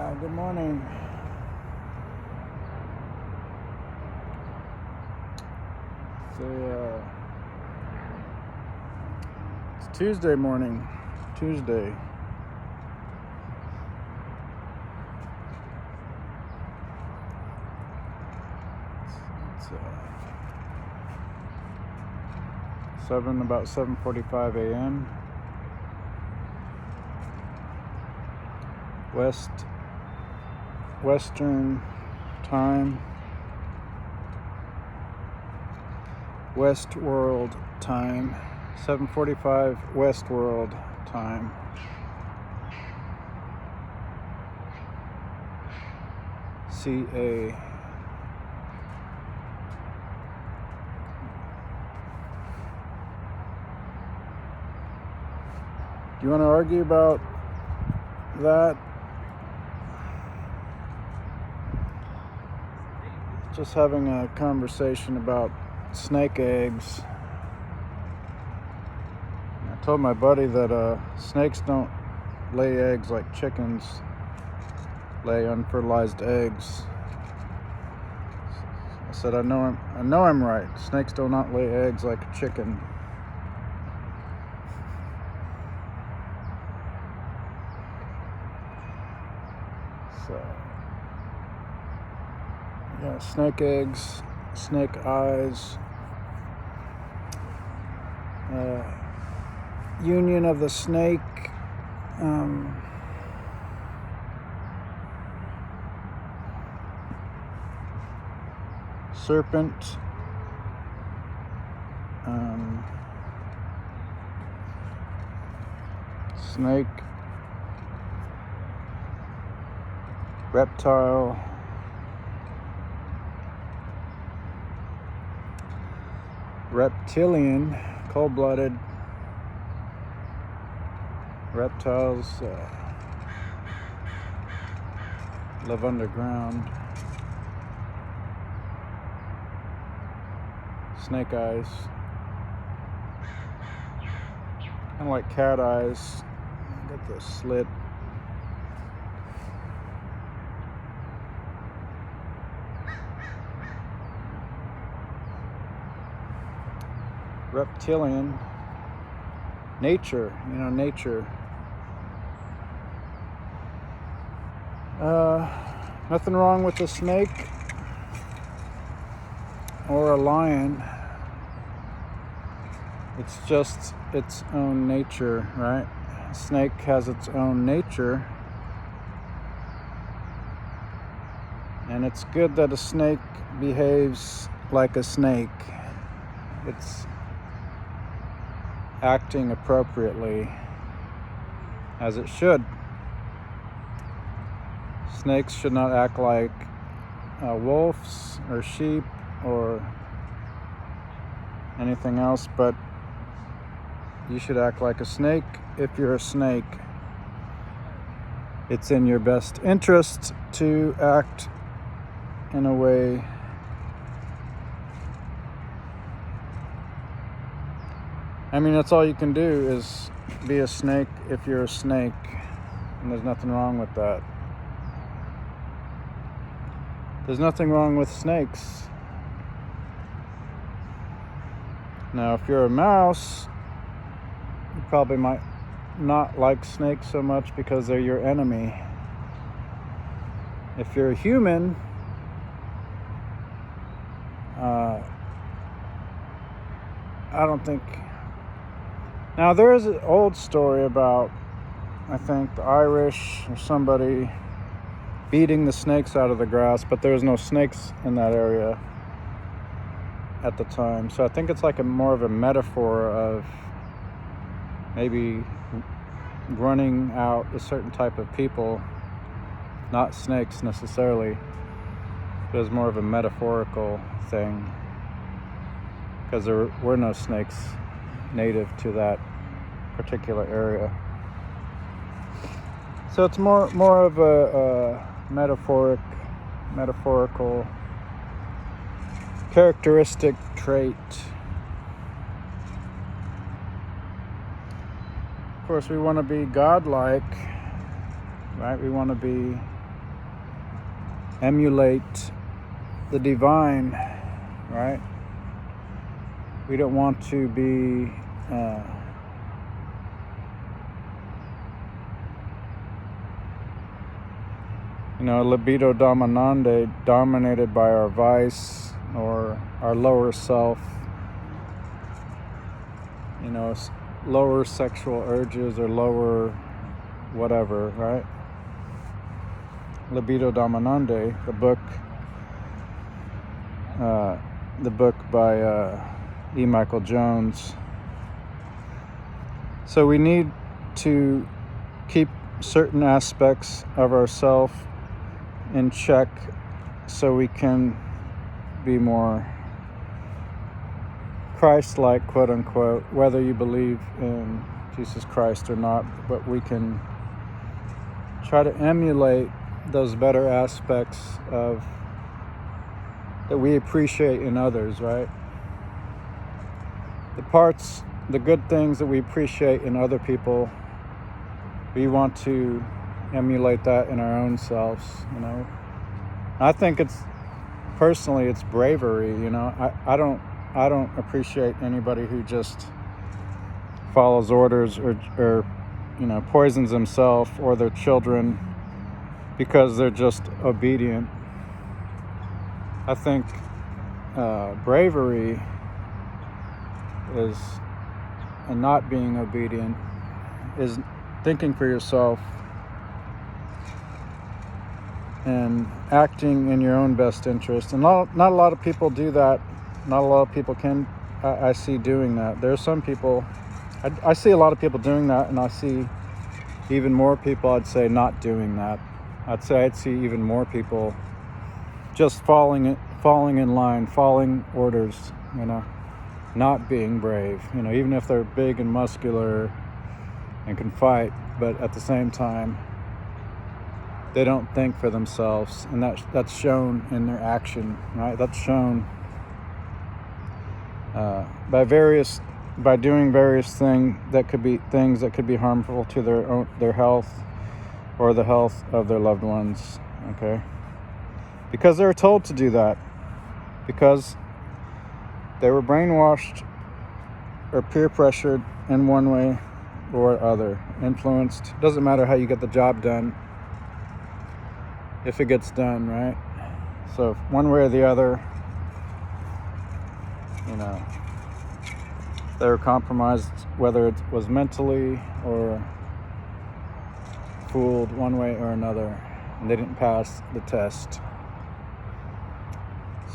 Good morning. So, it's Tuesday morning. Tuesday. It's about 7:45 a.m. Western time. Westworld time. 7:45 Westworld time. CA. Do you want to argue about that? Just having a conversation about snake eggs. I told my buddy that snakes don't lay eggs like chickens lay unfertilized eggs. I said, I know I'm right. Snakes do not lay eggs like a chicken. So, yeah, snake eggs, snake eyes, union of the snake, serpent, snake, reptile, reptilian, cold-blooded. Reptiles live underground. Snake eyes, kind of like cat eyes. Got the slit. Reptilian. Nature, nature. Nothing wrong with a snake or a lion. It's just its own nature, right? A snake has its own nature. And it's good that a snake behaves like a snake. It's acting appropriately, as it should. Snakes should not act like wolves or sheep or anything else, but you should act like a snake if you're a snake. It's in your best interest to act in a way that's all you can do is be a snake if you're a snake, and there's nothing wrong with that. There's nothing wrong with snakes. Now, if you're a mouse, you probably might not like snakes so much because they're your enemy. If you're a human, I don't think... Now, there is an old story about, I think, the Irish or somebody beating the snakes out of the grass, but there was no snakes in that area at the time. So I think it's like more of a metaphor of maybe running out a certain type of people, not snakes necessarily. It was more of a metaphorical thing because there were no snakes native to that particular area. So it's more of a metaphorical characteristic trait. Of course, we want to be godlike, right? We want to be emulate the divine, right? We don't want to be libido dominante, dominated by our vice or our lower self, lower sexual urges or lower whatever, right? Libido Dominante, the book by E. Michael Jones. So we need to keep certain aspects of ourselves in check so we can be more Christ-like, quote unquote, whether you believe in Jesus Christ or not, but we can try to emulate those better aspects of that we appreciate in others, right? The good things that we appreciate in other people, we want to emulate that in our own selves, I think it's bravery, I don't appreciate anybody who just follows orders or poisons themselves or their children because they're just obedient. I think bravery is, and not being obedient, is thinking for yourself and acting in your own best interest. And not a lot of people do that. Not a lot of people I see doing that. There are some people, I see a lot of people doing that, and I see even more people, I'd say, not doing that. I'd see even more people just falling in line, following orders, not being brave, even if they're big and muscular and can fight, but at the same time, they don't think for themselves, and that's shown in their action, right? That's shown by doing various things that could be harmful to their health or the health of their loved ones, okay? Because they were told to do that, because they were brainwashed or peer pressured in one way or other, influenced. Doesn't matter how you get the job done, if it gets done, right? So one way or the other, they were compromised, whether it was mentally or fooled one way or another, and they didn't pass the test.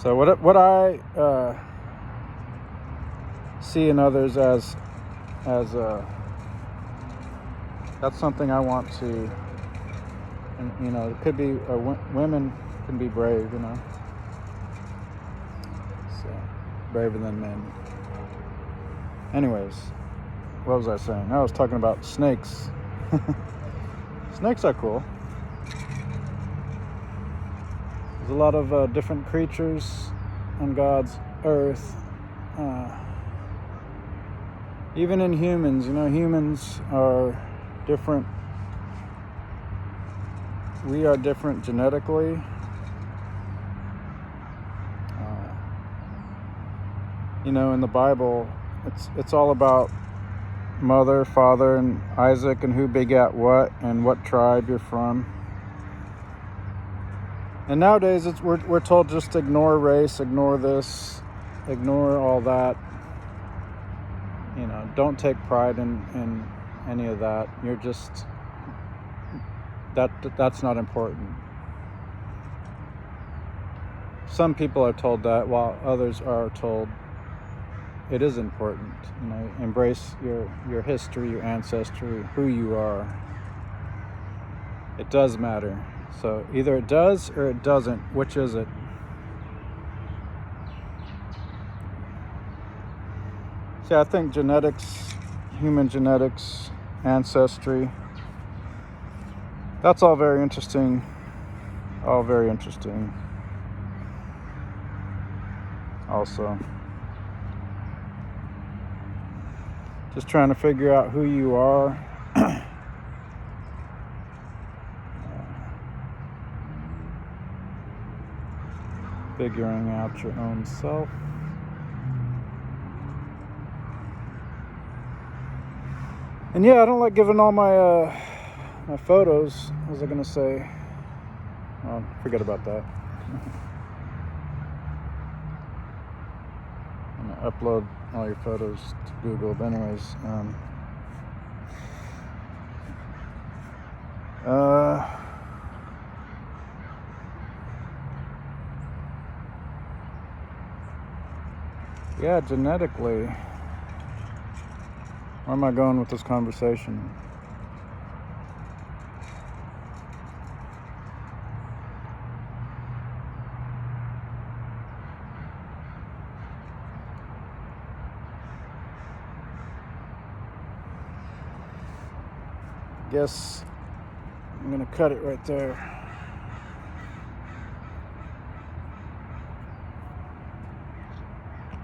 So what I see in others as that's something I want to, and it could be women can be brave, so braver than men. Anyways, what was I saying? I was talking about snakes. Snakes are cool. There's a lot of different creatures on God's earth. Even in humans, humans are different. We are different genetically. In the Bible, it's all about mother, father, and Isaac, and who begat what, and what tribe you're from. And nowadays, we're told just to ignore race, ignore this, ignore all that. Don't take pride in any of that. You're just that's not important. Some people are told that, while others are told it is important. Embrace your history, your ancestry, who you are. It does matter. So either it does or it doesn't. Which is it? See, I think genetics, human genetics, ancestry, that's all very interesting. All very interesting. Also, just trying to figure out who you are. figuring out your own self. And yeah, I don't like giving all my my photos. What was I gonna say? Oh, forget about that. I'm gonna upload all your photos to Google. But anyways, yeah, genetically. Where am I going with this conversation? Guess I'm gonna cut it right there.